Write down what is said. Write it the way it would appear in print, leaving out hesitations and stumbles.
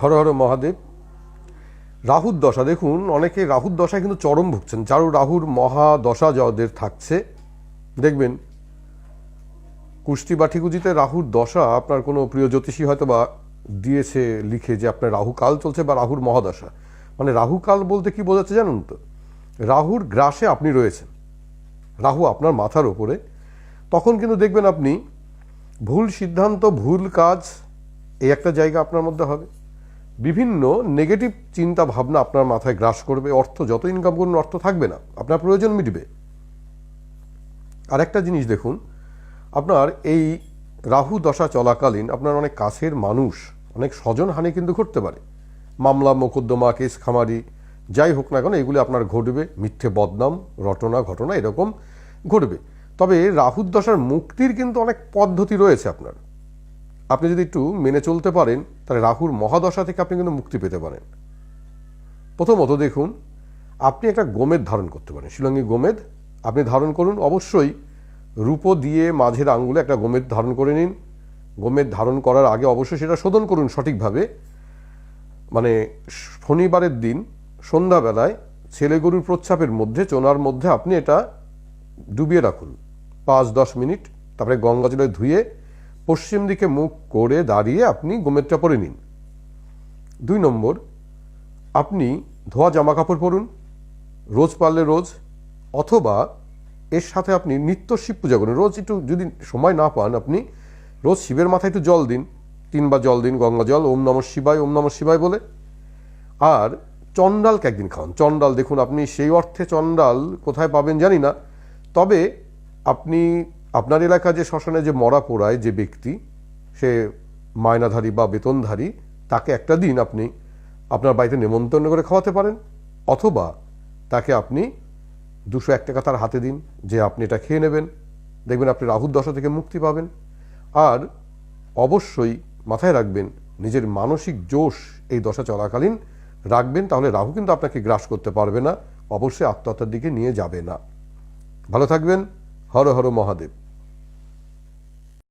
হর হর মহাদেব। রাহুর দশা দেখুন, অনেকে রাহুর দশায় কিন্তু চরম ভুগছেন। যারও রাহুর মহাদশা যাদের থাকছে দেখবেন কুষ্টি বা ঠিকুজিতে রাহুর দশা আপনার কোনো প্রিয় জ্যোতিষী হয়তো বা দিয়েছে লিখে যে আপনার রাহু কাল চলছে বা রাহুর মহাদশা। মানে রাহু কাল বলতে কি বোঝাচ্ছে জানুন তো? রাহুর গ্রাসে আপনি রয়েছেন, রাহু আপনার মাথার ওপরে। তখন কিন্তু দেখবেন আপনি ভুল সিদ্ধান্ত, ভুল কাজ, এই একটা জায়গা আপনার মধ্যে হবে। বিভিন্ন নেগেটিভ চিন্তা ভাবনা আপনার মাথায় গ্রাস করবে। অর্থ যত ইনকাম করুন অর্থ থাকবে না, আপনার প্রয়োজন মিটবে। আর একটা জিনিস দেখুন, আপনার এই রাহু দশা চলাকালীন আপনার অনেক কাছের মানুষ, অনেক স্বজনহানি কিন্তু ঘটতে পারে। মামলা মোকদ্দমা, কেস খামারি যাই হোক না কেন এগুলি আপনার ঘটবে। মিথ্যে বদনাম, রটনা ঘটনা এরকম ঘটবে। তবে রাহুর দশার মুক্তির কিন্তু অনেক পদ্ধতি রয়েছে আপনার। আপনি যদি একটু মেনে চলতে পারেন তাহলে রাহুর মহাদশা থেকে আপনি কিন্তু মুক্তি পেতে পারেন। প্রথমত দেখুন, আপনি একটা গোমেদ ধারণ করতে পারেন, শিলঙ্গি গোমেদ আপনি ধারণ করুন। অবশ্যই রূপো দিয়ে মাঝের আঙ্গুলে একটা গোমেদ ধারণ করে নিন। গোমেদ ধারণ করার আগে অবশ্যই সেটা শোধন করুন সঠিকভাবে। মানে শনিবারের দিন সন্ধ্যাবেলায় ছেলে গরুর প্রচ্ছাপের মধ্যে, চোনার মধ্যে আপনি এটা ডুবিয়ে রাখুন 5-10 মিনিট। তারপরে গঙ্গা জলে ধুয়ে পশ্চিম দিকে মুখ করে দাঁড়িয়ে আপনি গোমেদটা পরে নিন। 2 নম্বর, আপনি ধোয়া জামা কাপড় পরুন, রোজ পারলে রোজ, অথবা এর সাথে আপনি নিত্য শিব পূজা করুন। রোজ একটু যদি সময় না পান আপনি রোজ শিবের মাথায় একটু জল দিন, 3 বার জল দিন, গঙ্গা জল, ওম নমঃ শিবায়, ওম নমঃ শিবায় বলে। আর চণ্ডালকে একদিন খাওয়ান। চণ্ডাল দেখুন, আপনি সেই অর্থে চণ্ডাল কোথায় পাবেন জানি না, তবে আপনি আপনার এলাকা যে শ্মশানে যে মরা পোড়ায় যে ব্যক্তি, সে মায়নাধারী বা বেতনধারী, তাকে একটা দিন আপনি আপনার বাড়িতে নেমন্তন্ন করে খাওয়াতে পারেন। অথবা তাকে আপনি 201 টাকা তার হাতে দিন যে আপনি এটা খেয়ে নেবেন। দেখবেন আপনি রাহুর দশা থেকে মুক্তি পাবেন। আর অবশ্যই মাথায় রাখবেন, নিজের মানসিক জোশ এই দশা চলাকালীন রাখবেন, তাহলে রাহু কিন্তু আপনাকে গ্রাস করতে পারবে না, অবশ্যই আত্মহত্যার দিকে নিয়ে যাবে না। ভালো থাকবেন। হর হর মহাদেব।